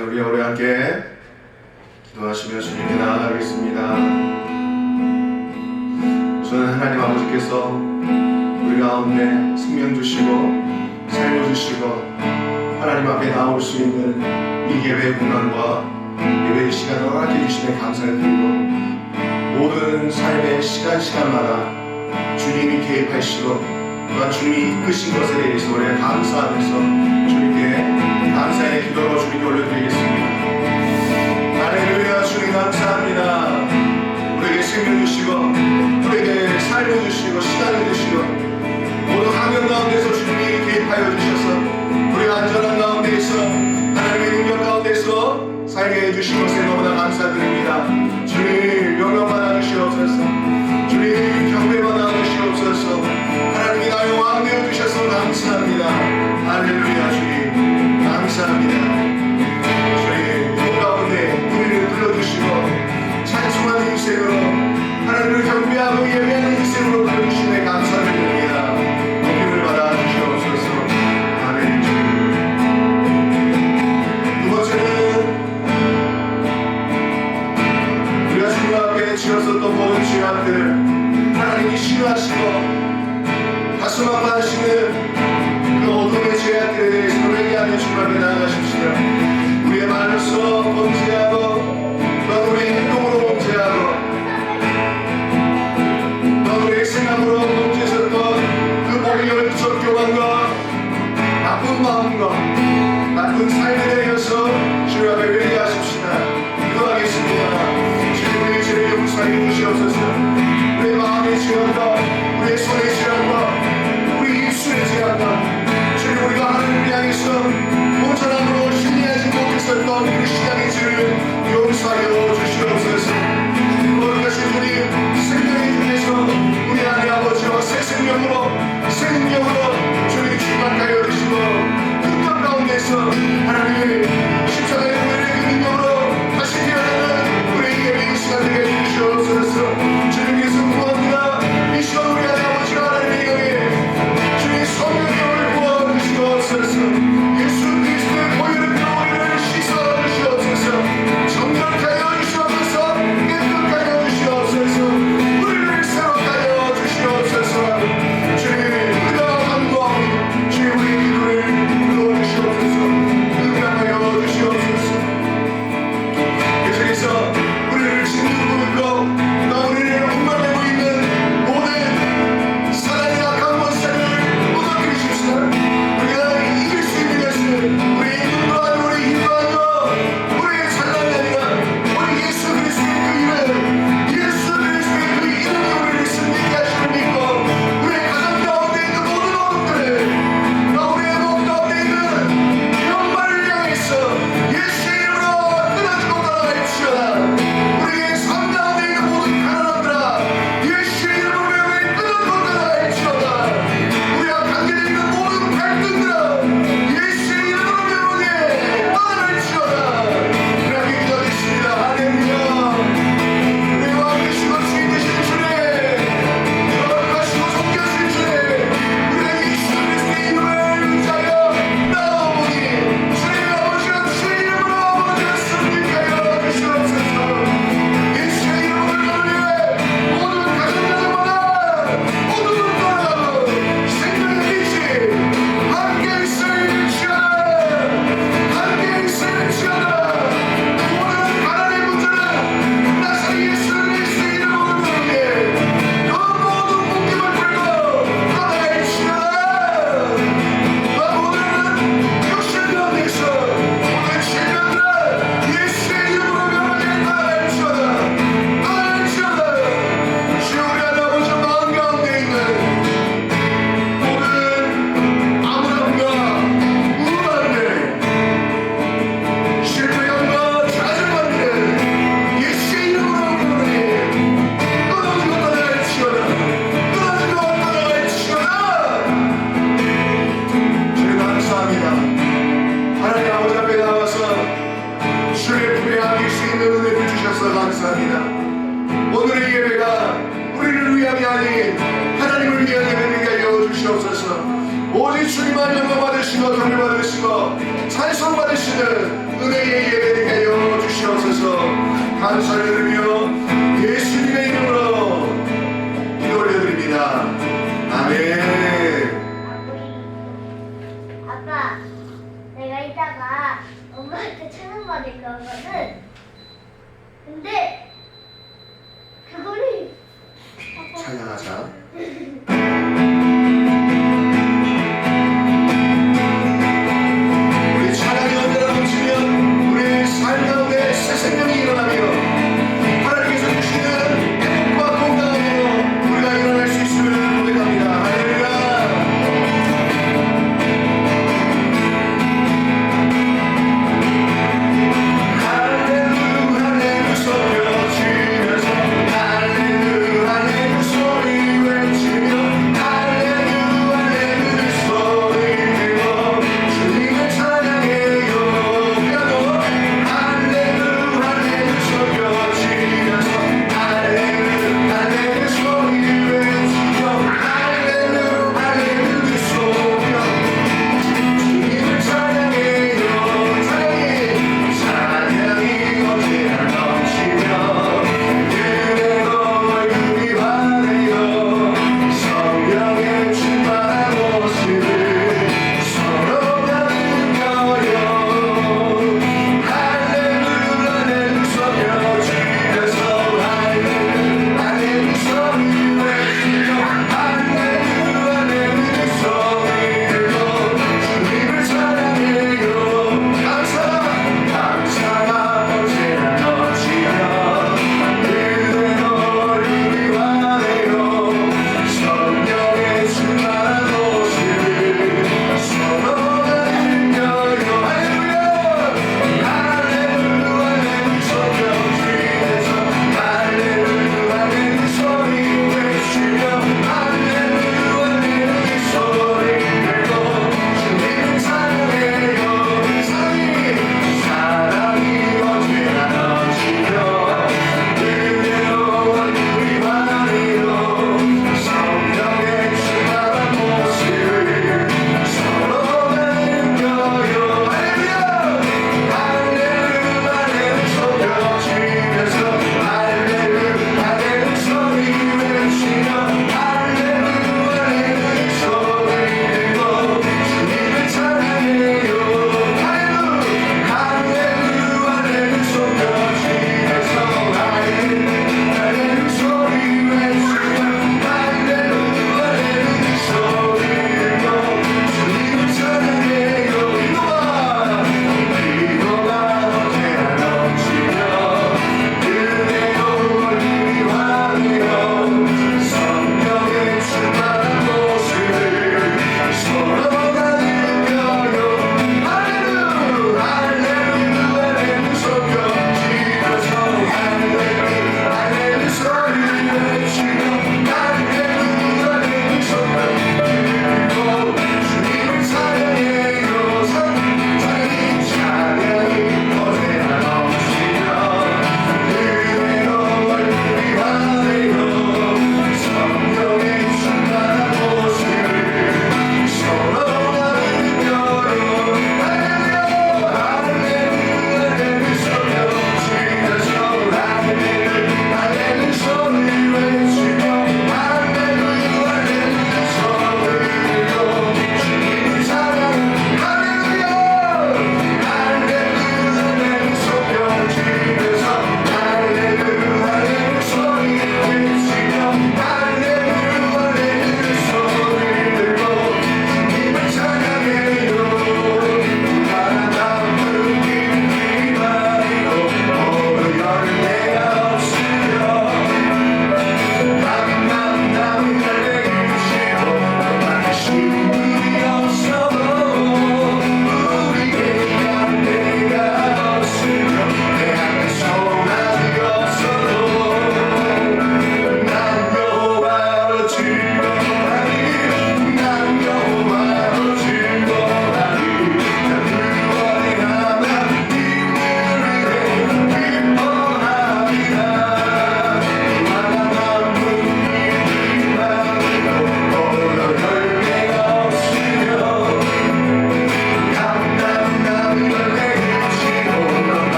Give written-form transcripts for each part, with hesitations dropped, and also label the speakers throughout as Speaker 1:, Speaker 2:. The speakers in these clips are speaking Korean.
Speaker 1: 우리 함께 기도하시며 주님께 나아가겠습니다. 우선 하나님 아버지께서 우리 가운데 생명 주시고 삶을 주시고 하나님 앞에 나올 수 있는 이 예배의 공간과 예배의 시간을 허락해 주시며 감사를 드리고 모든 삶의 시간마다 주님이 개입하시고 또한 주님이 이끄신 것에 대해서 우리가 감사하면서 주님께 감사의 기도로 주님께 올려드리겠습니다. 할렐루야. 주님 감사합니다. 우리에게 생명 주시고 우리에게 삶을 주시고 시간을 주시고 모든 환경 가운데서 주님이 개입하여 주셔서 우리가 안전한 가운데에서 하나님의 능력 가운데서 살게 해주신 것에 너무나 감사드립니다. 주님 영광 받아주시옵소서. 주님 경배 받아주시옵소서. 하나님이 나의 왕 되어주셔서 감사합니다. 할렐루야. 주님 감사합니다. 주님 그 가운데 우리를 불러주시고 찬송하는 인생으로 하나님을 경배하고 예배하는 인생으로 불러주시네 감사드립니다. 높임을 받아주시옵소서. 아멘. 두 번째는 우리가 주님 앞에 지었었던 모든 죄악들 하나님이 싫어하시고 가슴 아파하시는 그 어둠의 죄악들에 대해서 회개하며 주님 앞에 나아가십시다. 우리의 말로서 범죄하고 또 우리의 행동으로 범죄하고 또 우리의 생각으로 범죄했었던 그 모든 열두적 교만과 나쁜 마음과 나쁜 삶에 대해서 주님 앞에 회개하십시다. 기도하겠습니다. 주님 우리의 죄를 용서해 주시옵소서. 우리의 마음의 죄악과 우리의 손의 죄악과 우리 입술의 죄악과 주님 우리가 하나님을 향해서 온전함으로 신뢰하지 못했었던 그 신앙의 죄를 용서하여 주시옵소서. 모든 것이 주님 생명의 중에서 우리 하나님 아버지와 새 생명으로 주님 오직 주님만 영광 받으시고 경배 받으시고 찬송 받으시는 은혜의 예배 되게 하여 주시옵소서. 감사를 드리며 예수님의 이름으로 기도 올려드립니다. 아멘.
Speaker 2: 아빠, 내가 이따가 엄마한테 찬송받을 거거든. 근데 그거를
Speaker 1: 찬양하자. 우리 찬양이 언제나 넘치면 우리의 삶 가운데 새 생명이 일어나며 하나님께서 주시는 행복과 건강으로 우리가 일어날 수 있음을 고백합니다. 할렐루야. 할렐루야 할렐루야 소리치면서 할렐루야 할렐루야 소리 외치며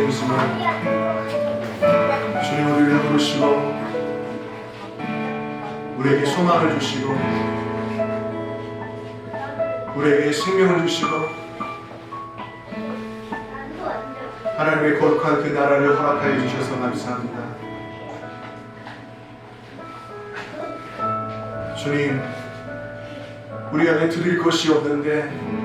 Speaker 1: 중이지만 주님 우리를 부르시고 우리에게 소망을 주시고 우리에게 생명을 주시고 하나님의 거룩한 그 나라를 허락하여 주셔서 감사합니다. 주님, 우리 안에 드릴 것이 없는데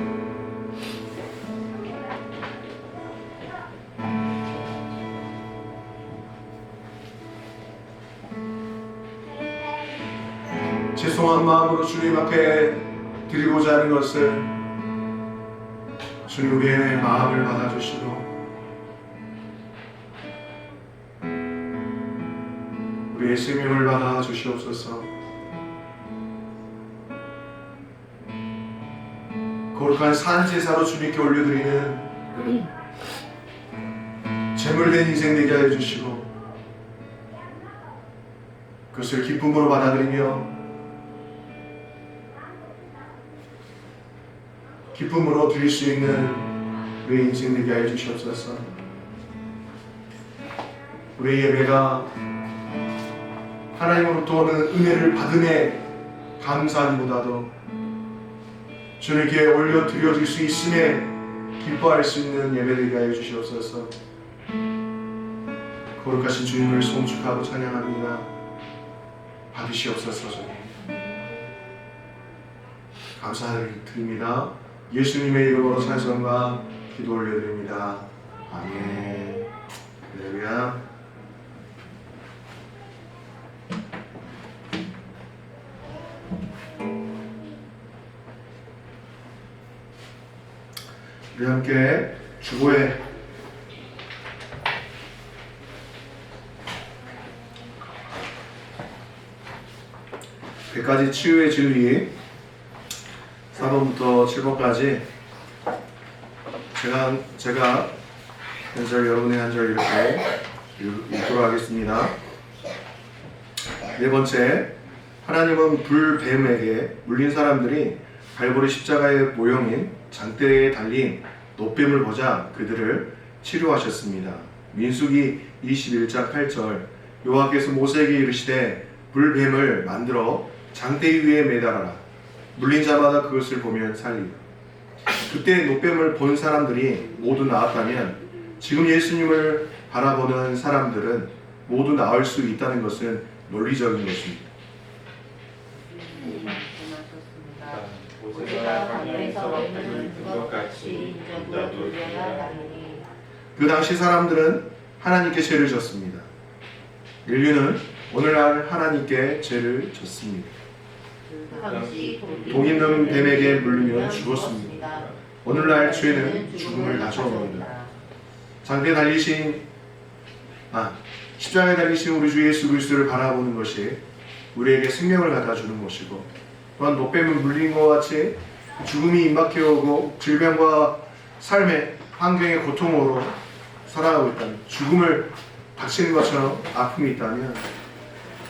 Speaker 1: 죄송한 마음으로 주님 앞에 드리고자 하는 것을 주님 우리의 마음을 받아주시고 우리의 생명을 받아 주시옵소서. 거룩한 산제사로 주님께 올려드리는 제물된 인생 되게 하여 주시고 그것을 기쁨으로 받아들이며 기쁨으로 드릴 수 있는 우리의 인생 되게 하여 주시옵소서. 우리의 예배가 하나님으로부터 오는 은혜를 받음에 감사하기보다도 주님께 올려 드려질 수 있음에 기뻐할 수 있는 예배 되게 하여 주시옵소서. 거룩하신 주님을 송축하고 찬양합니다. 받으시옵소서. 주님 감사드립니다. 예수님의 이름으로 찬송과 기도 올려드립니다. 아멘. 할렐루야. 우리 함께 주보에 백가지 치유의 진리 4번부터 7번까지 제가 한 절 여러분의 한 절 이렇게 읽도록 하겠습니다. 네 번째, 하나님은 불뱀에게 물린 사람들이 갈보리 십자가의 모형인 장대에 달린 노뱀을 보자 그들을 치료하셨습니다. 민수기 21장 8절, 여호와께서 모세에게 이르시되 불뱀을 만들어 장대 위에 매달아라. 물린 자마다 그것을 보면 살리라. 그때 노뱀을 본 사람들이 모두 나았다면 지금 예수님을 바라보는 사람들은 모두 나을 수 있다는 것은 논리적인 것입니다. 그 당시 사람들은 하나님께 죄를 졌습니다. 인류는 오늘날 하나님께 죄를 졌습니다. 독 있는 뱀에게 물리면 죽었습니다. 오늘날 죄는 죽음을 가져옵니다. 십자가에 달리신 우리 주 예수 그리스도를 바라보는 것이 우리에게 생명을 갖다 주는 것이고, 또한 노뱀을 물린 것 같이 죽음이 임박해 오고 질병과 삶의 환경의 고통으로 살아가고 있다면, 죽음을 닥치는 것처럼 아픔이 있다면,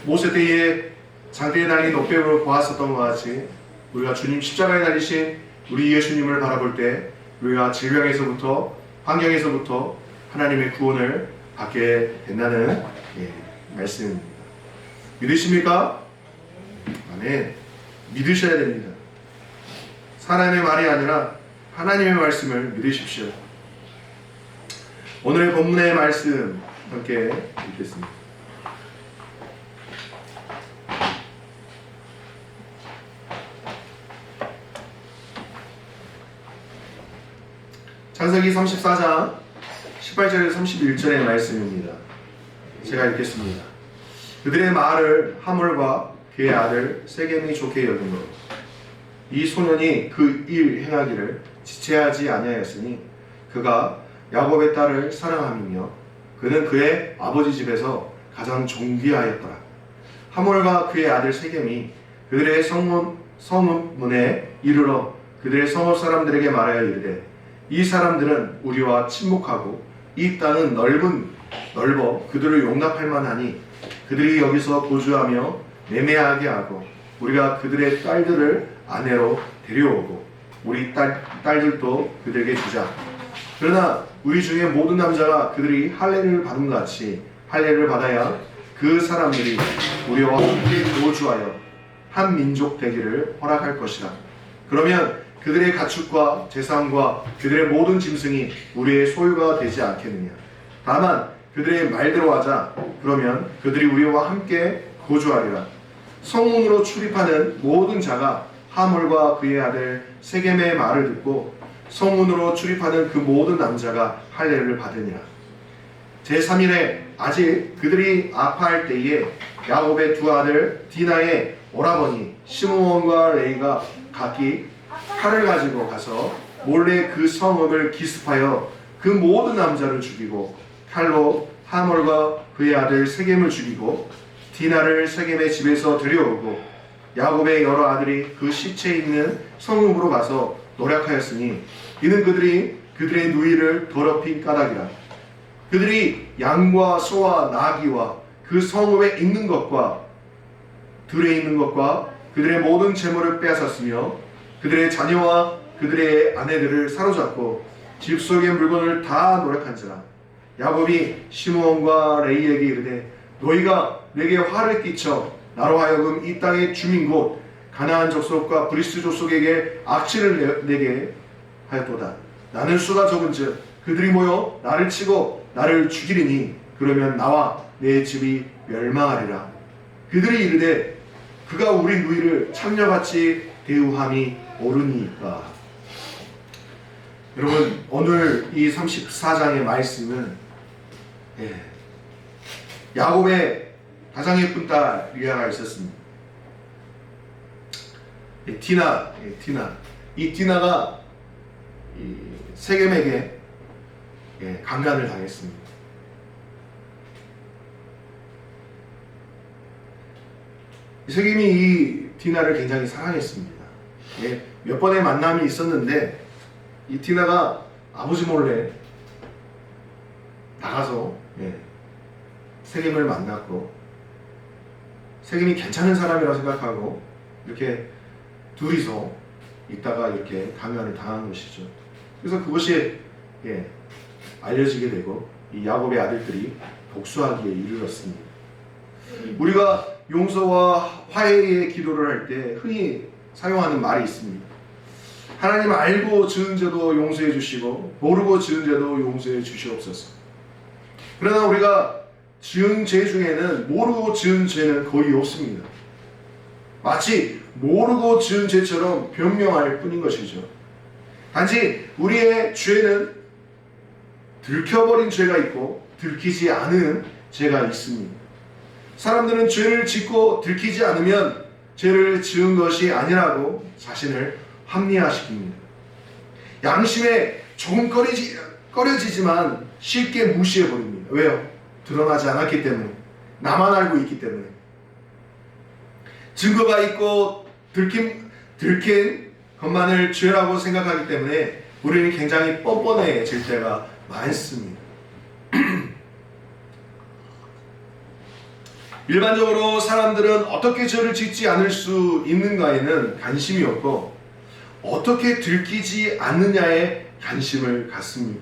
Speaker 1: 모세 때에 장대에 달린 노뱀을 보았었던 것 같이 우리가 주님 십자가에 달리신 우리 예수님을 바라볼 때 우리가 질병에서부터 환경에서부터 하나님의 구원을 받게 된다는 말씀입니다. 믿으십니까? 아멘. 믿으셔야 됩니다. 사람의 말이 아니라 하나님의 말씀을 믿으십시오. 오늘 본문의 말씀 함께 읽겠습니다. 창세기 34장 18절에서 31절의 말씀입니다. 제가 읽겠습니다. 그들의 말을 하몰과 그의 아들 세겜이 좋게 여김으로 이 소년이 그 일 행하기를 지체하지 아니하였으니 그가 야곱의 딸을 사랑함이며 그는 그의 아버지 집에서 가장 존귀하였더라. 하몰과 그의 아들 세겜이 그들의 성문에 이르러 그들의 성읍 사람들에게 말하여 이르되 이 사람들은 우리와 친목하고 이 땅은 넓어 그들을 용납할 만하니 그들이 여기서 거주하며 매매하게 하고 우리가 그들의 딸들을 아내로 데려오고 우리 딸들도 그들에게 주자. 그러나 우리 중에 모든 남자가 그들이 할례를 받은 것 같이 할례를 받아야 그 사람들이 우리와 함께 거주하여 한 민족 되기를 허락할 것이다. 그러면 그들의 가축과 재산과 그들의 모든 짐승이 우리의 소유가 되지 않겠느냐. 다만 그들의 말대로 하자. 그러면 그들이 우리와 함께 거주하리라. 성문으로 출입하는 모든 자가 하몰과 그의 아들 세겜의 말을 듣고 성문으로 출입하는 그 모든 남자가 할례를 받으니라. 제3일에 아직 그들이 아파할 때에 야곱의 두 아들 디나의 오라버니 시므온과 레이가 각기 칼을 가지고 가서 몰래 그 성읍을 기습하여 그 모든 남자를 죽이고 칼로 하몰과 그의 아들 세겜을 죽이고 디나를 세겜의 집에서 들여오고 야곱의 여러 아들이 그 시체 있는 성읍으로 가서 노력하였으니 이는 그들이 그들의 누이를 더럽힌 까닭이라. 그들이 양과 소와 나귀와 그 성읍에 있는 것과 들에 있는 것과 그들의 모든 재물을 빼앗았으며 그들의 자녀와 그들의 아내들을 사로잡고 집 속의 물건을 다 노력한지라. 야곱이 시므온과 레이에게 이르되 너희가 내게 화를 끼쳐 나로 하여금 이 땅의 주민 곧 가나안 족속과 브리스 족속에게 악취를 내게 하였도다. 나는 수가 적은즉 그들이 모여 나를 치고 나를 죽이리니 그러면 나와 내 집이 멸망하리라. 그들이 이르되 그가 우리 누이를 창녀같이 대우함이 옳으니까. 여러분, 오늘 이 34장의 말씀은 야곱의 가장 예쁜 딸 리아가 있었습니다. 디나. 이 디나가 세겜에게 강간을 당했습니다. 세겜이 이 디나를 굉장히 사랑했습니다. 몇 번의 만남이 있었는데 이 디나가 아버지 몰래 나가서 세겜을 만났고 세겜이 괜찮은 사람이라고 생각하고 이렇게 둘이서 있다가 이렇게 강간을 당한 것이죠. 그래서 그것이 알려지게 되고 이 야곱의 아들들이 복수하기에 이르렀습니다. 우리가 용서와 화해의 기도를 할 때 흔히 사용하는 말이 있습니다. 하나님 알고 지은 죄도 용서해 주시고 모르고 지은 죄도 용서해 주시옵소서. 그러나 우리가 지은 죄 중에는 모르고 지은 죄는 거의 없습니다. 마치 모르고 지은 죄처럼 변명할 뿐인 것이죠. 단지 우리의 죄는 들켜버린 죄가 있고 들키지 않은 죄가 있습니다. 사람들은 죄를 짓고 들키지 않으면 죄를 지은 것이 아니라고 자신을 합리화시킵니다. 양심에 조금 꺼려지지만 쉽게 무시해버립니다. 왜요? 드러나지 않았기 때문에, 나만 알고 있기 때문에. 증거가 있고 들킨 것만을 죄라고 생각하기 때문에 우리는 굉장히 뻔뻔해질 때가 많습니다. 일반적으로 사람들은 어떻게 죄를 짓지 않을 수 있는가에는 관심이 없고 어떻게 들키지 않느냐에 관심을 갖습니다.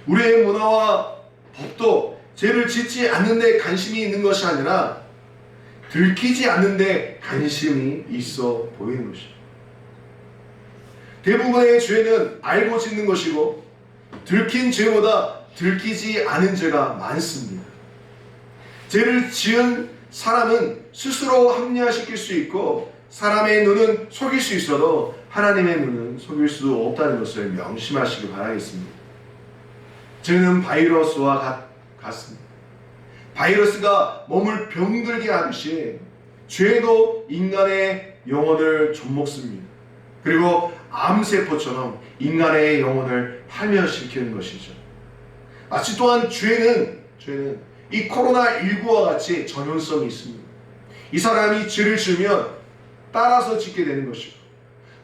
Speaker 1: 우리의 문화와 법도 죄를 짓지 않는 데 관심이 있는 것이 아니라 들키지 않는 데 관심이 있어 보이는 것이죠. 대부분의 죄는 알고 짓는 것이고 들킨 죄보다 들키지 않은 죄가 많습니다. 죄를 지은 사람은 스스로 합리화시킬 수 있고 사람의 눈은 속일 수 있어도 하나님의 눈은 속일 수 없다는 것을 명심하시기 바라겠습니다. 죄는 바이러스와 같습니다. 바이러스가 몸을 병들게 하듯이 죄도 인간의 영혼을 좀먹습니다. 그리고 암세포처럼 인간의 영혼을 파멸시키는 것이죠. 마치 또한 죄는 이 코로나19와 같이 전염성이 있습니다. 이 사람이 죄를 지으면 따라서 짓게 되는 것이고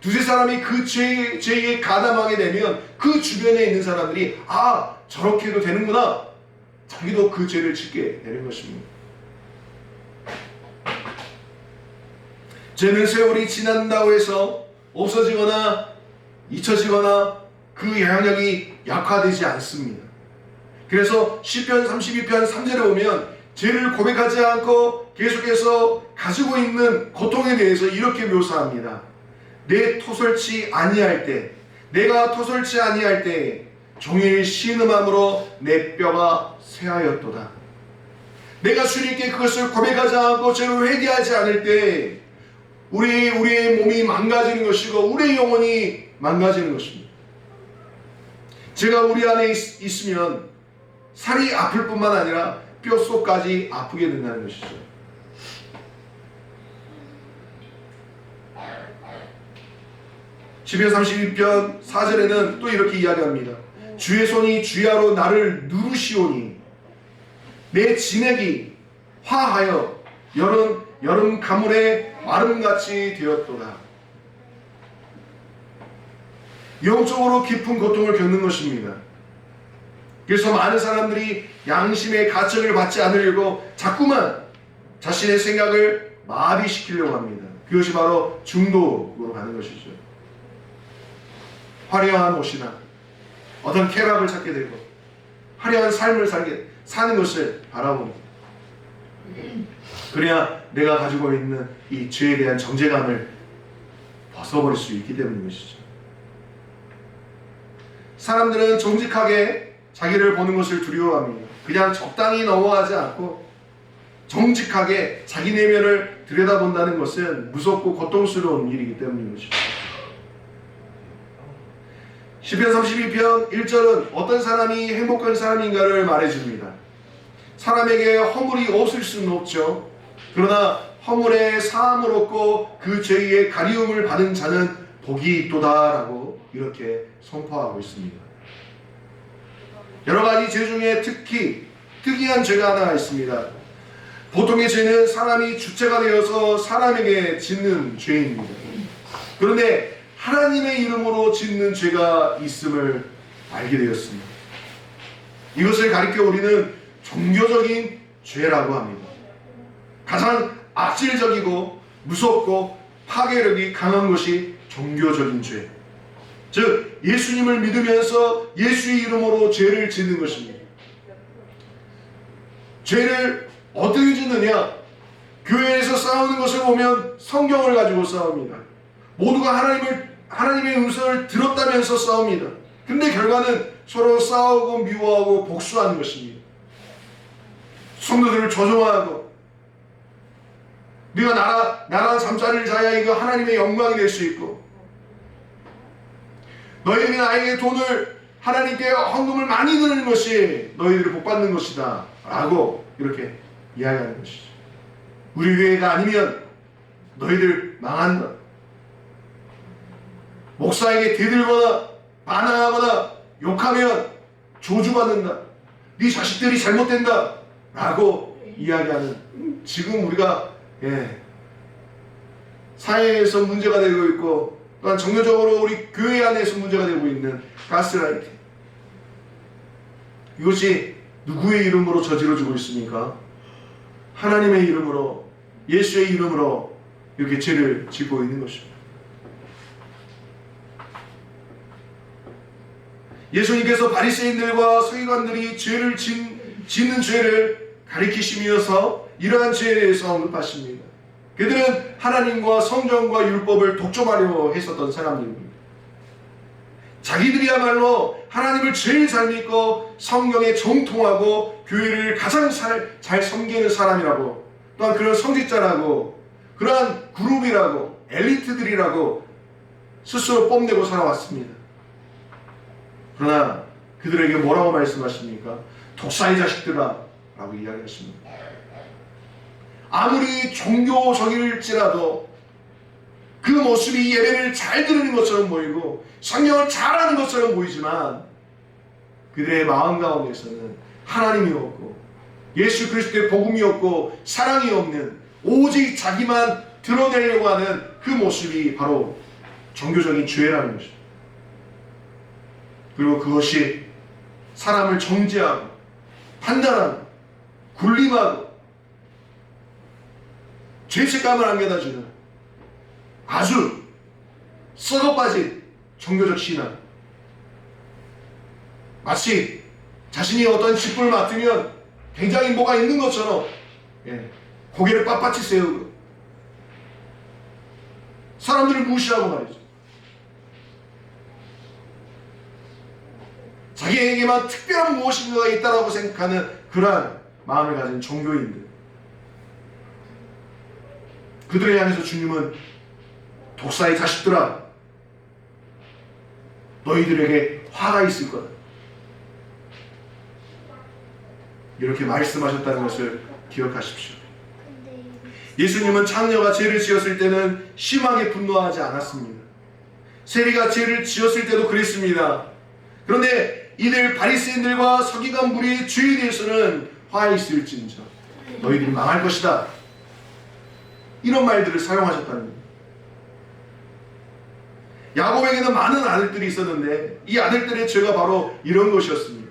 Speaker 1: 두세 사람이 그 죄에 가담하게 되면 그 주변에 있는 사람들이 저렇게 해도 되는구나, 자기도 그 죄를 짓게 되는 것입니다. 죄는 세월이 지난다고 해서 없어지거나 잊혀지거나 그 영향력이 약화되지 않습니다. 그래서 시편 32편 3절에 보면 죄를 고백하지 않고 계속해서 가지고 있는 고통에 대해서 이렇게 묘사합니다. 내 토설치 아니할 때, 내가 토설치 아니할 때 종일 신음함으로 내 뼈가 쇠하였도다. 내가 주님께 그것을 고백하지 않고 죄를 회개하지 않을 때 우리의 몸이 망가지는 것이고 우리의 영혼이 망가지는 것입니다. 죄가 우리 안에 있으면 살이 아플 뿐만 아니라 뼛속까지 아프게 된다는 것이죠. 시편 32편 4절에는 또 이렇게 이야기합니다. 주의 손이 주야로 나를 누르시오니 내 진액이 화하여 여름 가물에 마름같이 되었도다. 영적으로 깊은 고통을 겪는 것입니다. 그래서 많은 사람들이 양심의 가책을 받지 않으려고 자꾸만 자신의 생각을 마비시키려고 합니다. 그것이 바로 중독으로 가는 것이죠. 화려한 옷이나 어떤 쾌락을 찾게 되고 화려한 삶을 사는 것을 바라봅니다. 그래야 내가 가지고 있는 이 죄에 대한 정죄감을 벗어버릴 수 있기 때문인 것이죠. 사람들은 정직하게 자기를 보는 것을 두려워합니다. 그냥 적당히 넘어가지 않고 정직하게 자기 내면을 들여다본다는 것은 무섭고 고통스러운 일이기 때문인 것입니다. 시편 32편 1절은 어떤 사람이 행복한 사람인가를 말해줍니다. 사람에게 허물이 없을 수는 없죠. 그러나 허물의 사함을 얻고 그 죄의 가리움을 받은 자는 복이 있도다라고 이렇게 선포하고 있습니다. 여러 가지 죄 중에 특히 특이한 죄가 하나 있습니다. 보통의 죄는 사람이 주체가 되어서 사람에게 짓는 죄입니다. 그런데 하나님의 이름으로 짓는 죄가 있음을 알게 되었습니다. 이것을 가리켜 우리는 종교적인 죄라고 합니다. 가장 악질적이고 무섭고 파괴력이 강한 것이 종교적인 죄. 즉 예수님을 믿으면서 예수의 이름으로 죄를 짓는 것입니다. 죄를 어떻게 짓느냐? 교회에서 싸우는 것을 보면 성경을 가지고 싸웁니다. 모두가 하나님의 음성을 들었다면서 싸웁니다. 근데 결과는 서로 싸우고 미워하고 복수하는 것입니다. 성도들을 조종하고 네가 나란 잠자리를 자야 이거 하나님의 영광이 될 수 있고 너희들이 나에게 돈을 하나님께 헌금을 많이 드리는 것이 너희들이 복받는 것이다 라고 이렇게 이야기하는 것이죠. 우리 교회가 아니면 너희들 망한다. 목사에게 대들거나 반항하거나 욕하면 저주받는다. 네 자식들이 잘못된다 라고 이야기하는 지금 우리가 사회에서 문제가 되고 있고 또한 정교적으로 우리 교회 안에서 문제가 되고 있는 가스라이팅. 이것이 누구의 이름으로 저지러지고 있습니까? 하나님의 이름으로 예수의 이름으로 이렇게 죄를 짓고 있는 것입니다. 예수님께서 바리새인들과 서기관들이 죄를 짓는 죄를 가리키시면서 이러한 죄에 대해서 언급하십니다. 그들은 하나님과 성경과 율법을 독점하려 했었던 사람들입니다. 자기들이야말로 하나님을 제일 잘 믿고 성경에 정통하고 교회를 가장 잘 섬기는 사람이라고 또한 그런 성직자라고 그러한 그룹이라고 엘리트들이라고 스스로 뽐내고 살아왔습니다. 그러나 그들에게 뭐라고 말씀하십니까? 독사의 자식들아 라고 이야기하십니다. 아무리 종교적일지라도 그 모습이 예배를 잘 드리는 것처럼 보이고 성경을 잘하는 것처럼 보이지만 그들의 마음 가운데서는 하나님이 없고 예수 그리스도의 복음이 없고 사랑이 없는 오직 자기만 드러내려고 하는 그 모습이 바로 종교적인 죄라는 것입니다. 그리고 그것이 사람을 정죄하고 판단하고 군림하고 죄책감을 안겨다주는 아주 썩어빠진 종교적 신앙. 마치 자신이 어떤 직분을 맡으면 굉장히 뭐가 있는 것처럼 고개를 빳빳이 세우고 사람들을 무시하고 말이죠. 자기에게만 특별한 무엇인가가 있다라고 생각하는 그러한 마음을 가진 종교인들, 그들을 향해서 주님은 독사의 자식들아, 너희들에게 화가 있을 거다, 이렇게 말씀하셨다는 것을 기억하십시오. 예수님은 창녀가 죄를 지었을 때는 심하게 분노하지 않았습니다. 세리가 죄를 지었을 때도 그랬습니다. 그런데 이들 바리새인들과 서기관 무리의 죄에 대해서는 화 있을진저 너희들이 망할 것이다, 이런 말들을 사용하셨다는 겁니다. 야곱에게는 많은 아들들이 있었는데 이 아들들의 죄가 바로 이런 것이었습니다.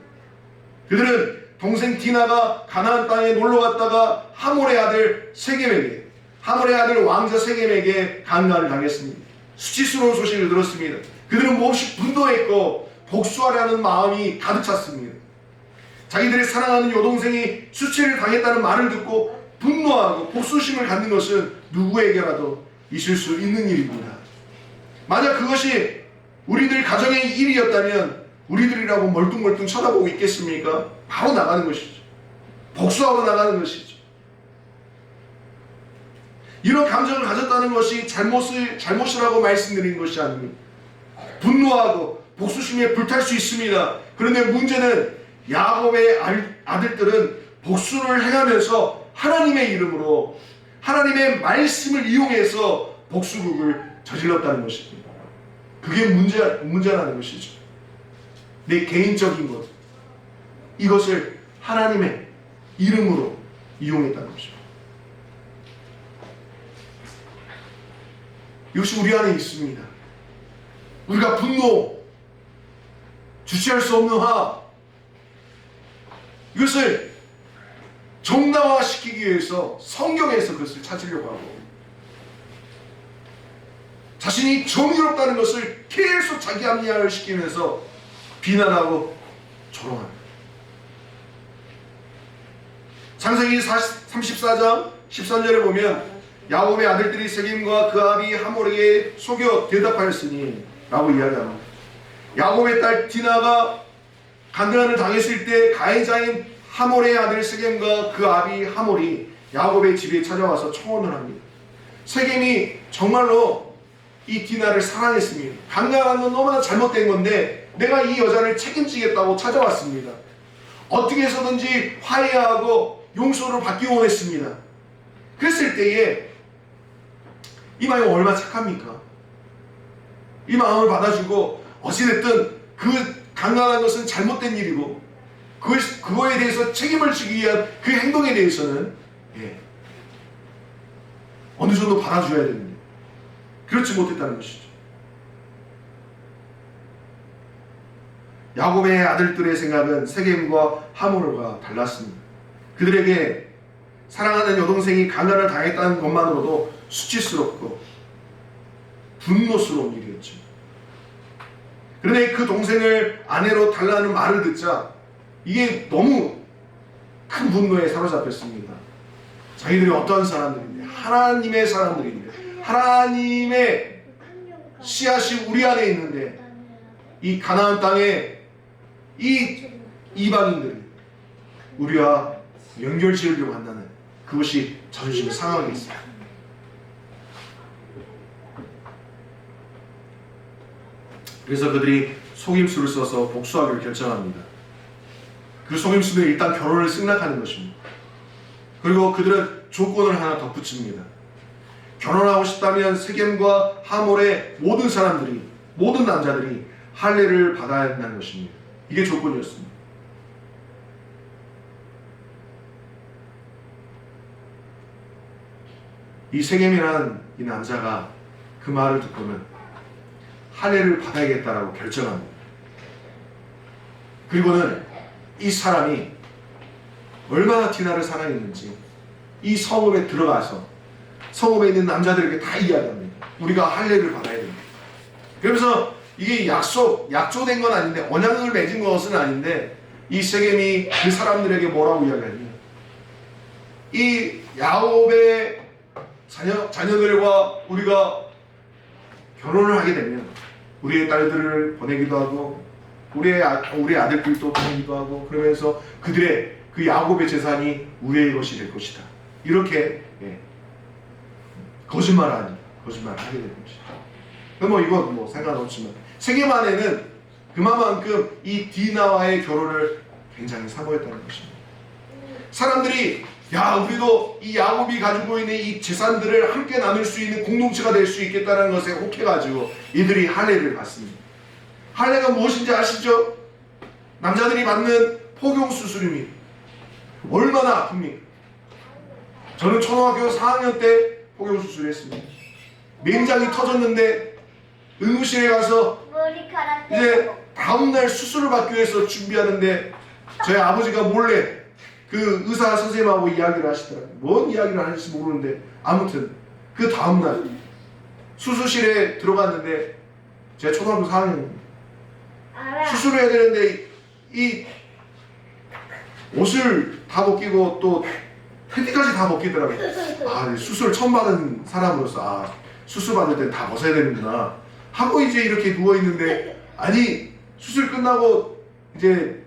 Speaker 1: 그들은 동생 디나가 가나안 땅에 놀러 갔다가 하몰의 아들 세겜에게, 하몰의 아들 왕자 세겜에게 강간을 당했습니다. 수치스러운 소식을 들었습니다. 그들은 몹시 분노했고 복수하려는 마음이 가득 찼습니다. 자기들의 사랑하는 여동생이 수치를 당했다는 말을 듣고 분노하고 복수심을 갖는 것은 누구에게라도 있을 수 있는 일입니다. 만약 그것이 우리들 가정의 일이었다면 우리들이라고 멀뚱멀뚱 쳐다보고 있겠습니까? 바로 나가는 것이죠. 복수하고 나가는 것이죠. 이런 감정을 가졌다는 것이 잘못이라고 말씀드린 것이 아닙니다. 분노하고 복수심에 불탈 수 있습니다. 그런데 문제는 야곱의 아들들은 복수를 행하면서 하나님의 이름으로 하나님의 말씀을 이용해서 복수극을 저질렀다는 것입니다. 그게 문제라는 것이죠. 내 개인적인 것, 이것을 하나님의 이름으로 이용했다는 것입니다. 이것이 우리 안에 있습니다. 우리가 분노, 주체할 수 없는 화, 이것을 정당화시키기 위해서 성경에서 그것을 찾으려고 하고, 자신이 정의롭다는 것을 계속 자기 합리화를 시키면서 비난하고 조롱합니다. 창세기 34장 13절에 보면 야곱의 아들들이 세겜과 그 아비 하몰에게 속여 대답하였으니 라고 이야기합니다. 야곱의 딸 디나가 강간을 당했을 때 가해자인 하몰의 아들 세겜과 그 아비 하몰이 야곱의 집에 찾아와서 청혼을 합니다. 세겜이 정말로 이 디나를 사랑했습니다. 강간한 건 너무나 잘못된 건데 내가 이 여자를 책임지겠다고 찾아왔습니다. 어떻게 해서든지 화해하고 용서를 받기 원했습니다. 그랬을 때에 이 마음이 얼마나 착합니까? 이 마음을 받아주고 어찌됐든 그 강간한 것은 잘못된 일이고 그거에 대해서 책임을 지기 위한 그 행동에 대해서는 어느 정도 받아줘야 됩니다. 그렇지 못했다는 것이죠. 야곱의 아들들의 생각은 세겜과 하몰과 달랐습니다. 그들에게 사랑하는 여동생이 강간을 당했다는 것만으로도 수치스럽고 분노스러운 일이었죠. 그런데 그 동생을 아내로 달라는 말을 듣자 이게 너무 큰 분노에 사로잡혔습니다. 자기들이 어떠한 사람들인데, 하나님의 사람들인데, 하나님의 씨앗이 우리 안에 있는데 이 가나안 땅에 이 이방인들이 우리와 연결 지으려고 한다는 그것이 자존심을 상하게 했습니다. 그래서 그들이 속임수를 써서 복수하기로 결정합니다. 그 속임수는 일단 결혼을 승낙하는 것입니다. 그리고 그들은 조건을 하나 덧붙입니다. 결혼하고 싶다면 세겜과 하몰의 모든 사람들이, 모든 남자들이 할례를 받아야 한다는 것입니다. 이게 조건이었습니다. 이 세겜이라는 이 남자가 그 말을 듣고는 할례를 받아야겠다라고 결정합니다. 그리고는 이 사람이 얼마나 디나를 사랑했는지 이 성읍에 들어가서 성읍에 있는 남자들에게 다 이야기합니다. 우리가 할례를 받아야 됩니다. 그러면서 이게 약조된 건 아닌데, 언약을 맺은 것은 아닌데, 이 세겜이 그 사람들에게 뭐라고 이야기하냐. 이 야곱의 자녀들과 우리가 결혼을 하게 되면 우리의 딸들을 보내기도 하고 우리 아들들도 보내기도 하고, 그러면서 그들의 그 야곱의 재산이 우리의 것이 될 것이다. 이렇게 거짓말을 하게 될 것이다. 뭐 이거 뭐 상관없지만 세겜 안에는 그만큼 이 디나와의 결혼을 굉장히 사모했다는 것입니다. 사람들이 야, 우리도 이 야곱이 가지고 있는 이 재산들을 함께 나눌 수 있는 공동체가 될 수 있겠다는 것에 혹해가지고 이들이 할례를 받습니다. 할례가 무엇인지 아시죠? 남자들이 받는 포경수술입니다. 얼마나 아픕니까? 저는 초등학교 4학년 때 포경수술을 했습니다. 맹장이 터졌는데 응급실에 가서
Speaker 2: 머리카락
Speaker 1: 이제 다음날 수술을 받기 위해서 준비하는데 저희 아버지가 몰래 그 의사 선생님하고 이야기를 하시더라고요. 뭔 이야기를 하실지 모르는데 아무튼 그 다음날 수술실에 들어갔는데 제가 초등학교 4학년입니다. 수술을 해야 되는데 이 옷을 다 벗기고 또 팬티까지 다 벗기더라고요. 아, 수술 처음 받은 사람으로서 수술 받을 때 다 벗어야 되는구나 하고 이제 이렇게 누워있는데, 아니 수술 끝나고 이제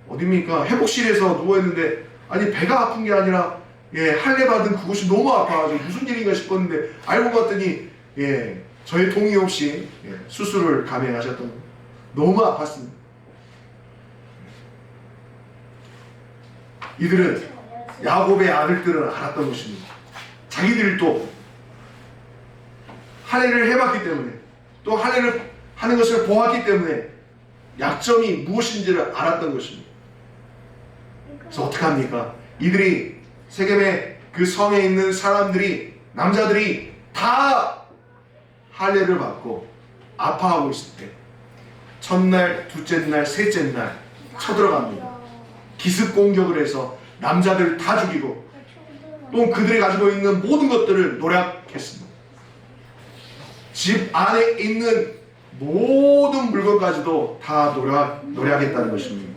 Speaker 1: 어딥니까? 회복실에서 누워있는데, 아니 배가 아픈 게 아니라 할례 받은 그곳이 너무 아파가지고 무슨 일인가 싶었는데 알고 봤더니 저의 동의 없이 수술을 감행하셨던 거예요. 너무 아팠습니다. 이들은 야곱의 아들들은 알았던 것입니다. 자기들도 할례를 해봤기 때문에, 또 할례를 하는 것을 보았기 때문에 약점이 무엇인지를 알았던 것입니다. 그래서 어떻게 합니까? 이들이 세겜의 그 성에 있는 사람들이, 남자들이 다 할례를 받고 아파하고 있을 때 첫날, 둘째 날, 셋째 날 쳐들어갑니다. 기습 공격을 해서 남자들 다 죽이고 또 그들이 가지고 있는 모든 것들을 노략했습니다. 집 안에 있는 모든 물건까지도 다 노략했다는 것입니다.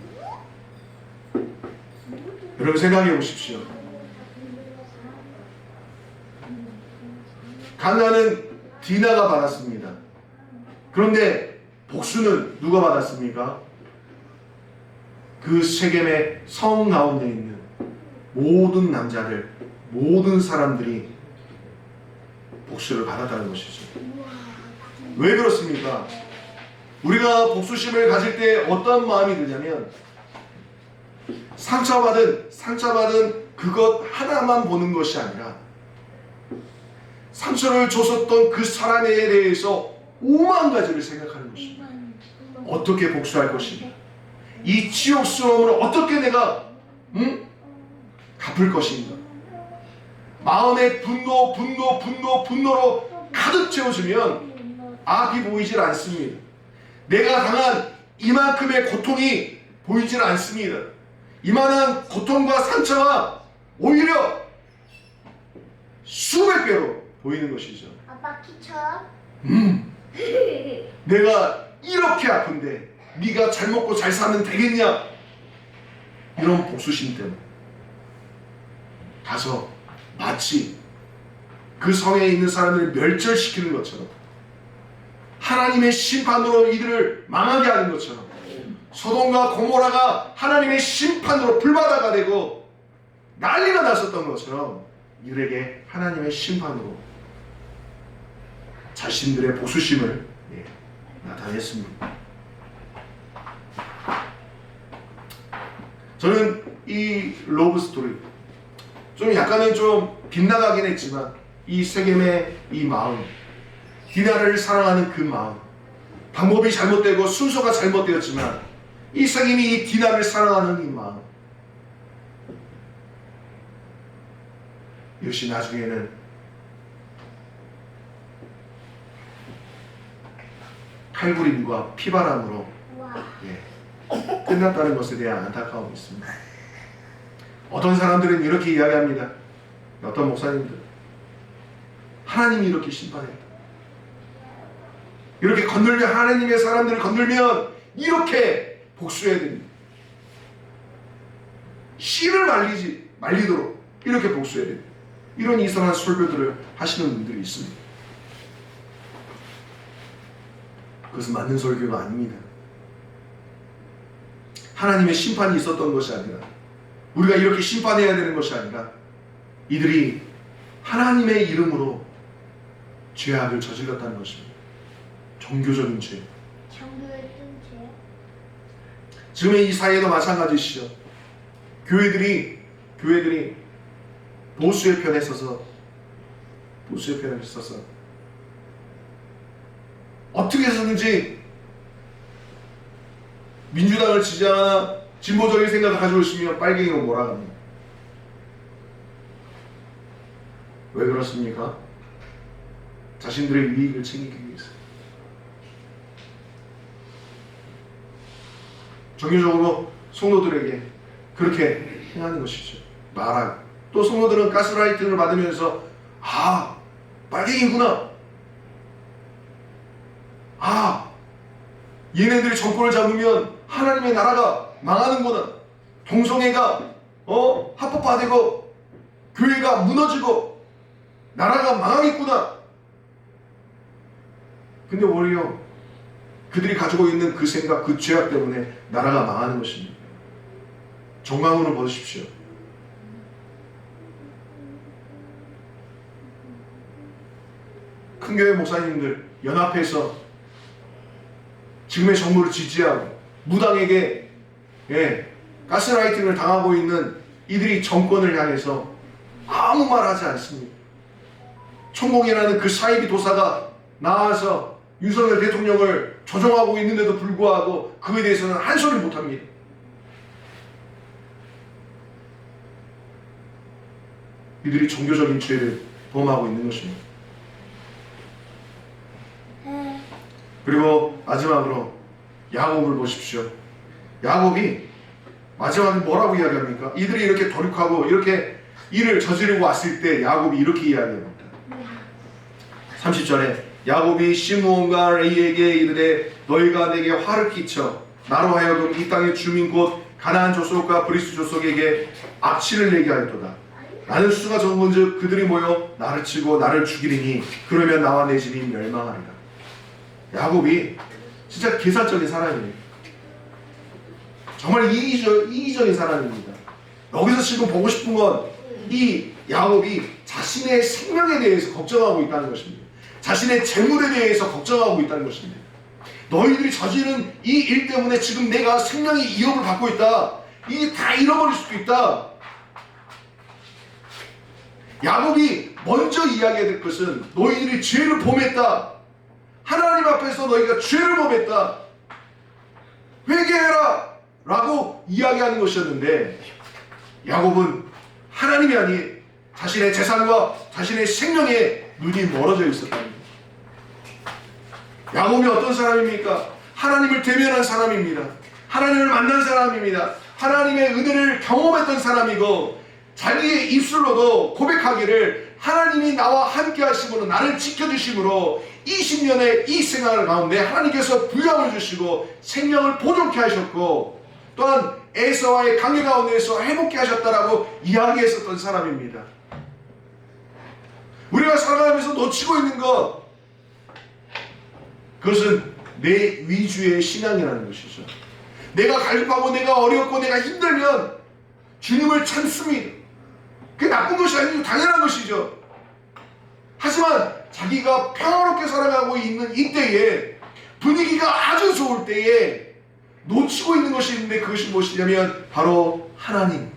Speaker 1: 여러분 생각해 보십시오. 강간은 디나가 받았습니다. 그런데 복수는 누가 받았습니까? 그 세겜의 성 가운데 있는 모든 남자들, 모든 사람들이 복수를 받았다는 것이죠. 왜 그렇습니까? 우리가 복수심을 가질 때 어떤 마음이 드냐면, 상처받은 그것 하나만 보는 것이 아니라 상처를 줬었던 그 사람에 대해서 오만 가지를 생각하는 것입니다. 어떻게 복수할 것인가? 이 치욕스러움을 어떻게 내가 갚을 것인가? 마음의 분노로 가득 채워지면 앞이 보이질 않습니다. 내가 당한 이만큼의 고통이 보이질 않습니다. 이만한 고통과 상처가 오히려 수백 배로 보이는 것이죠.
Speaker 2: 아빠 키처럼?
Speaker 1: 내가 이렇게 아픈데 네가 잘 먹고 잘 사면 되겠냐? 이런 복수심 때문에 가서 마치 그 성에 있는 사람을 멸절시키는 것처럼, 하나님의 심판으로 이들을 망하게 하는 것처럼, 소돔과 고모라가 하나님의 심판으로 불바다가 되고 난리가 났었던 것처럼 이들에게 하나님의 심판으로 자신들의 복수심을 나타냈습니다. 저는 이 러브 스토리 좀 약간은 좀 빗나가긴 했지만, 이 세겜의 이 마음, 디나를 사랑하는 그 마음, 방법이 잘못되고 순서가 잘못되었지만 이 세겜이 이 디나를 사랑하는 이 마음, 이것이 나중에는 칼부림과 피바람으로 끝났다는 것에 대한 안타까움이 있습니다. 어떤 사람들은 이렇게 이야기합니다. 어떤 목사님들, 하나님이 이렇게 심판했다. 이렇게 건들면, 하나님의 사람들을 건들면 이렇게 복수해야 됩니다. 씨를 말리도록 이렇게 복수해야 됩니다. 이런 이상한 설교들을 하시는 분들이 있습니다. 그것은 맞는 설교가 아닙니다. 하나님의 심판이 있었던 것이 아니라, 우리가 이렇게 심판해야 되는 것이 아니라, 이들이 하나님의 이름으로 죄악을 저질렀다는 것입니다. 종교적인 죄.
Speaker 2: 정교했던 죄.
Speaker 1: 지금의 이 사회도 마찬가지시죠. 교회들이 보수의 편에 서서 어떻게 해서든지 민주당을 지지하거나 진보적인 생각을 가지고 있으면 빨갱이로 몰아갑니다. 왜 그렇습니까? 자신들의 이익을 챙기기 위해서. 정규적으로 성도들에게 그렇게 행하는 것이죠. 말하고, 또 성도들은 가스라이팅을 받으면서 빨갱이구나, 얘네들이 정권을 잡으면 하나님의 나라가 망하는구나, 동성애가 합법화되고 교회가 무너지고 나라가 망하겠구나. 근데 오히려 그들이 가지고 있는 그 생각, 그 죄악 때문에 나라가 망하는 것입니다. 정강훈을 보십시오. 큰 교회 목사님들 연합해서 지금의 정부를 지지하고 무당에게 가스라이팅을 당하고 있는 이들이 정권을 향해서 아무 말 하지 않습니다. 천공이라는 그 사이비 도사가 나와서 윤석열 대통령을 조종하고 있는데도 불구하고 그에 대해서는 한 소리 못합니다. 이들이 종교적인 죄를 범하고 있는 것입니다. 그리고 마지막으로 야곱을 보십시오. 야곱이 마지막에 뭐라고 이야기합니까? 이들이 이렇게 돌이하고 이렇게 일을 저지르고 왔을 때 야곱이 이렇게 이야기합니다. 30절에 야곱이 시므온과 레이에게 이르되 너희가 내게 화를 끼쳐 나로 하여금 이 땅의 주민 곧 가나안 족속과 브리스 족속에게 악취를 내게 하였도다. 나는 수가 적은즉 그들이 모여 나를 치고 나를 죽이리니 그러면 나와 내 집이 멸망하리라. 야곱이 진짜 계산적인 사람이에요. 정말 이기적인 사람입니다. 여기서 지금 보고 싶은 건 이 야곱이 자신의 생명에 대해서 걱정하고 있다는 것입니다. 자신의 재물에 대해서 걱정하고 있다는 것입니다. 너희들이 저지른 이 일 때문에 지금 내가 생명의 위협을 받고 있다. 이게 다 잃어버릴 수도 있다. 야곱이 먼저 이야기해야 될 것은 너희들이 죄를 범했다. 하나님 앞에서 너희가 죄를 범했다. 회개해라 라고 이야기하는 것이었는데, 야곱은 하나님이 아닌 자신의 재산과 자신의 생명에 눈이 멀어져 있었다는 거예요. 야곱이 어떤 사람입니까? 하나님을 대면한 사람입니다. 하나님을 만난 사람입니다. 하나님의 은혜를 경험했던 사람이고, 자기의 입술로도 고백하기를 하나님이 나와 함께 하심으로 나를 지켜주심으로 20년의 이 생활 가운데 하나님께서 부양을 주시고 생명을 보존케 하셨고 또한 에서와의 관계 가운데서 회복케 하셨다라고 이야기했었던 사람입니다. 우리가 살아가면서 놓치고 있는 것, 그것은 내 위주의 신앙이라는 것이죠. 내가 갈급하고 내가 어렵고 내가 힘들면 주님을 찾습니다. 그게 나쁜 것이 아니고 당연한 것이죠. 하지만 자기가 평화롭게 살아가고 있는 이때에, 분위기가 아주 좋을 때에 놓치고 있는 것이 있는데, 그것이 무엇이냐면 바로 하나님이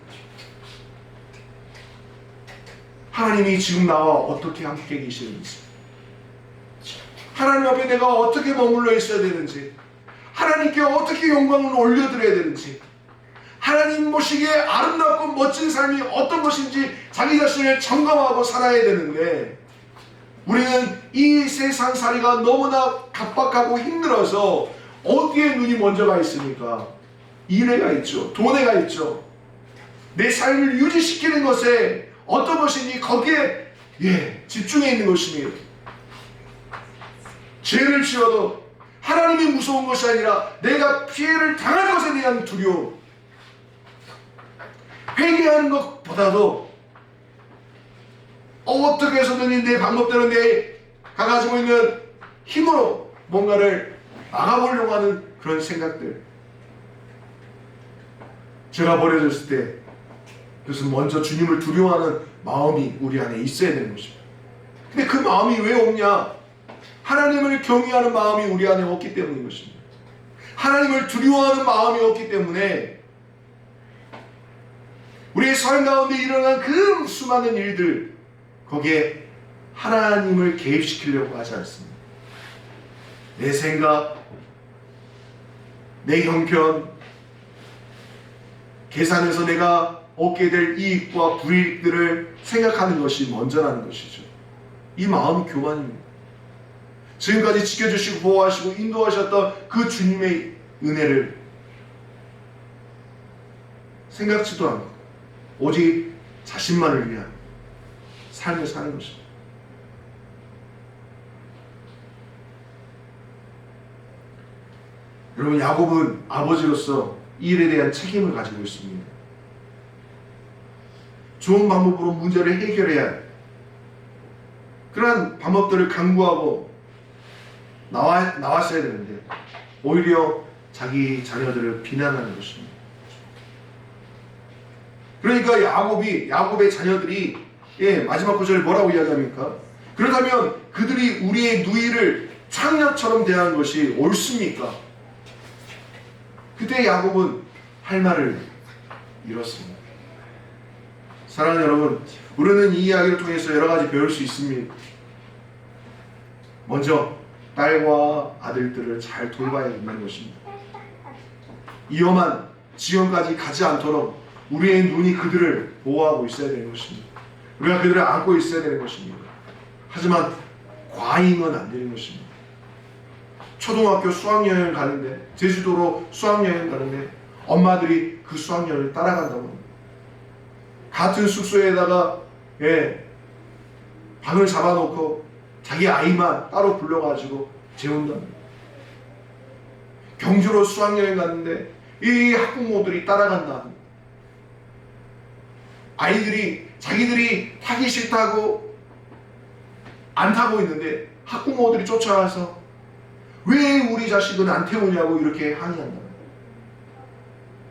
Speaker 1: 지금 나와 어떻게 함께 계시는지, 하나님 앞에 내가 어떻게 머물러 있어야 되는지, 하나님께 어떻게 영광을 올려드려야 되는지, 하나님 보시기에 아름답고 멋진 삶이 어떤 것인지 자기 자신을 점검하고 살아야 되는데, 우리는 이 세상 살이가 너무나 각박하고 힘들어서 어디에 눈이 먼저 가 있습니까? 일에 가 있죠. 돈에 가 있죠. 내 삶을 유지시키는 것에 어떤 것인지 거기에 집중해 있는 것입니다. 죄를 지어도 하나님이 무서운 것이 아니라 내가 피해를 당할 것에 대한 두려움, 회개하는 것보다도 어떻게 해서든 내 방법대로 내가 가지고 있는 힘으로 뭔가를 막아보려고 하는 그런 생각들, 죄가 버려졌을 때 그것은 먼저 주님을 두려워하는 마음이 우리 안에 있어야 되는 것입니다. 근데 그 마음이 왜 없냐? 하나님을 경외하는 마음이 우리 안에 없기 때문인 것입니다. 하나님을 두려워하는 마음이 없기 때문에 우리의 삶 가운데 일어난 그 수많은 일들, 거기에 하나님을 개입시키려고 하지 않습니다. 내 생각, 내 형편, 계산해서 내가 얻게 될 이익과 불이익들을 생각하는 것이 먼저라는 것이죠. 이 마음이 교만입니다. 지금까지 지켜주시고 보호하시고 인도하셨던 그 주님의 은혜를 생각지도 않고 오직 자신만을 위한 삶을 사는 것입니다. 여러분, 야곱은 아버지로서 이 일에 대한 책임을 가지고 있습니다. 좋은 방법으로 문제를 해결해야 할 그러한 방법들을 강구하고 나왔어야 되는데 오히려 자기 자녀들을 비난하는 것입니다. 그러니까 야곱의 자녀들이 마지막 구절에 뭐라고 이야기합니까? 그렇다면 그들이 우리의 누이를 창녀처럼 대한 것이 옳습니까? 그때 야곱은 할 말을 잃었습니다. 사랑하는 여러분, 우리는 이 이야기를 통해서 여러 가지 배울 수 있습니다. 먼저 딸과 아들들을 잘 돌봐야 된다는 것입니다. 위험한 지형까지 가지 않도록 우리의 눈이 그들을 보호하고 있어야 되는 것입니다. 우리가 그들을 안고 있어야 되는 것입니다. 하지만 과잉은 안 되는 것입니다. 초등학교 수학여행을 가는데, 제주도로 수학여행 가는데 엄마들이 그 수학여행을 따라간다고 합니다. 같은 숙소에다가 방을 잡아놓고 자기 아이만 따로 불러가지고 재운답니다. 경주로 수학여행 갔는데 이 학부모들이 따라간다. 아이들이 자기들이 타기 싫다고 안 타고 있는데 학부모들이 쫓아와서 왜 우리 자식은 안 태우냐고 이렇게 항의한다.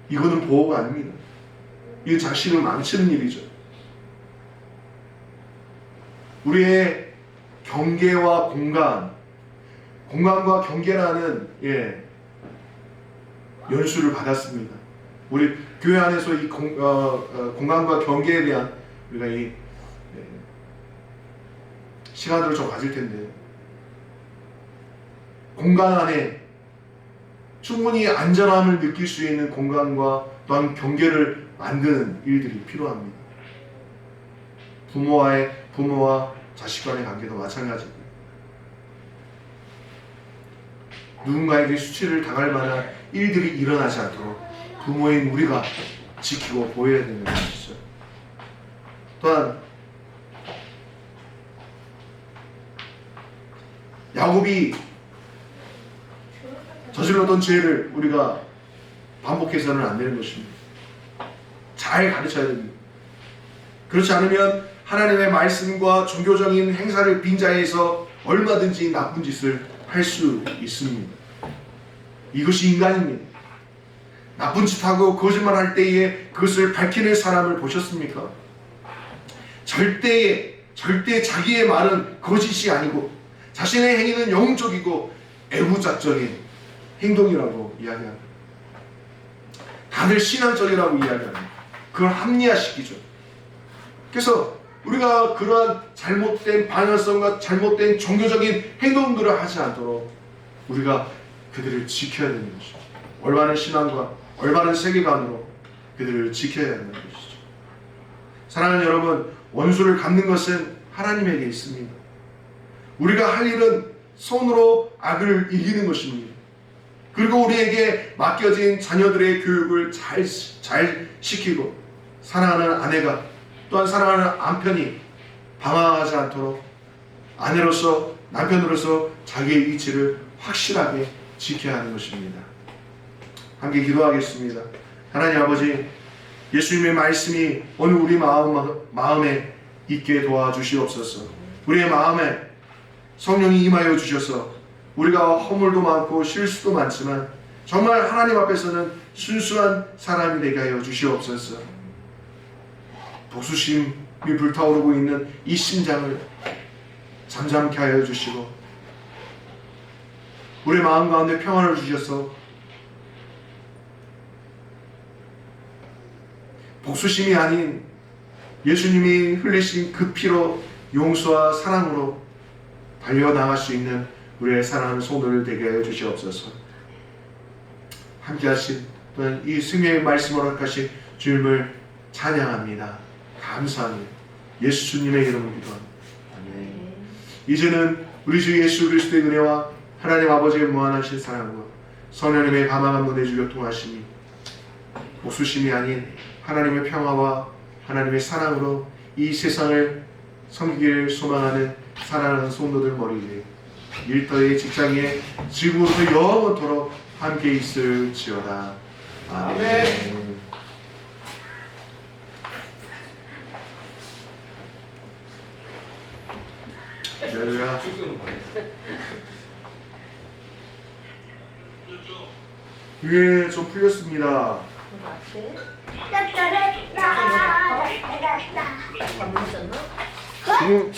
Speaker 1: 이거는 보호가 아닙니다. 이 자식을 망치는 일이죠. 우리의 경계와 공간과 경계라는 연수를 받았습니다. 우리 교회 안에서 이 공간과 경계에 대한 우리가 이 시간들을 좀 가질 텐데, 공간 안에 충분히 안전함을 느낄 수 있는 공간과 또한 경계를 만드는 일들이 필요합니다. 부모와 자식 간의 관계도 마찬가지고요. 누군가에게 수치를 당할 만한 일들이 일어나지 않도록 부모인 우리가 지키고 보여야 되는 것이죠. 또한 야곱이 저질렀던 죄를 우리가 반복해서는 안 되는 것입니다. 잘 가르쳐야 됩니다. 그렇지 않으면 하나님의 말씀과 종교적인 행사를 빙자해서 얼마든지 나쁜 짓을 할 수 있습니다. 이것이 인간입니다. 나쁜 짓하고 거짓말할 때에 그것을 밝히는 사람을 보셨습니까? 절대 자기의 말은 거짓이 아니고 자신의 행위는 영적이고 애부작적인 행동이라고 이야기합니다. 다들 신앙적이라고 이야기합니다. 그걸 합리화시키죠. 그래서 우리가 그러한 잘못된 방향성과 잘못된 종교적인 행동들을 하지 않도록 우리가 그들을 지켜야 되는 것이죠. 올바른 신앙과 올바른 세계관으로 그들을 지켜야 한다는 것이죠. 사랑하는 여러분, 원수를 갚는 것은 하나님에게 있습니다. 우리가 할 일은 손으로 악을 이기는 것입니다. 그리고 우리에게 맡겨진 자녀들의 교육을 잘 시키고, 사랑하는 아내가 또한 사랑하는 남편이 방황하지 않도록 아내로서 남편으로서 자기의 위치를 확실하게 지켜야 하는 것입니다. 함께 기도하겠습니다. 하나님 아버지, 예수님의 말씀이 오늘 우리 마음에 있게 도와주시옵소서. 우리의 마음에 성령이 임하여 주셔서 우리가 허물도 많고 실수도 많지만 정말 하나님 앞에서는 순수한 사람이 되게 하여 주시옵소서. 복수심이 불타오르고 있는 이 심장을 잠잠케 하여 주시고 우리 마음 가운데 평안을 주셔서 복수심이 아닌 예수님이 흘리신 그 피로 용서와 사랑으로 달려나갈 수 있는 우리의 사랑하는 성도들 되게 하여 주시옵소서. 함께하신 또한 이 승리의 말씀을 허락하신 주님을 찬양합니다. 감사합니다. 예수님의 이름으로 기도합니다. 아멘. 이제는 우리 주 예수 그리스도의 은혜와 하나님 아버지의 무한하신 사랑과 성령님의 감화감 문의 주 교통하심이 복수심이 아닌 하나님의 평화와 하나님의 사랑으로 이 세상을 섬기기를 소망하는 사랑하는 성도들 머리 위에 일터의 직장에 지금부터 영원토록 함께 있을지어다. 아멘. 할렐루야. 예, 좀 풀렸습니다.
Speaker 2: 따따따따따따따.
Speaker 3: 지금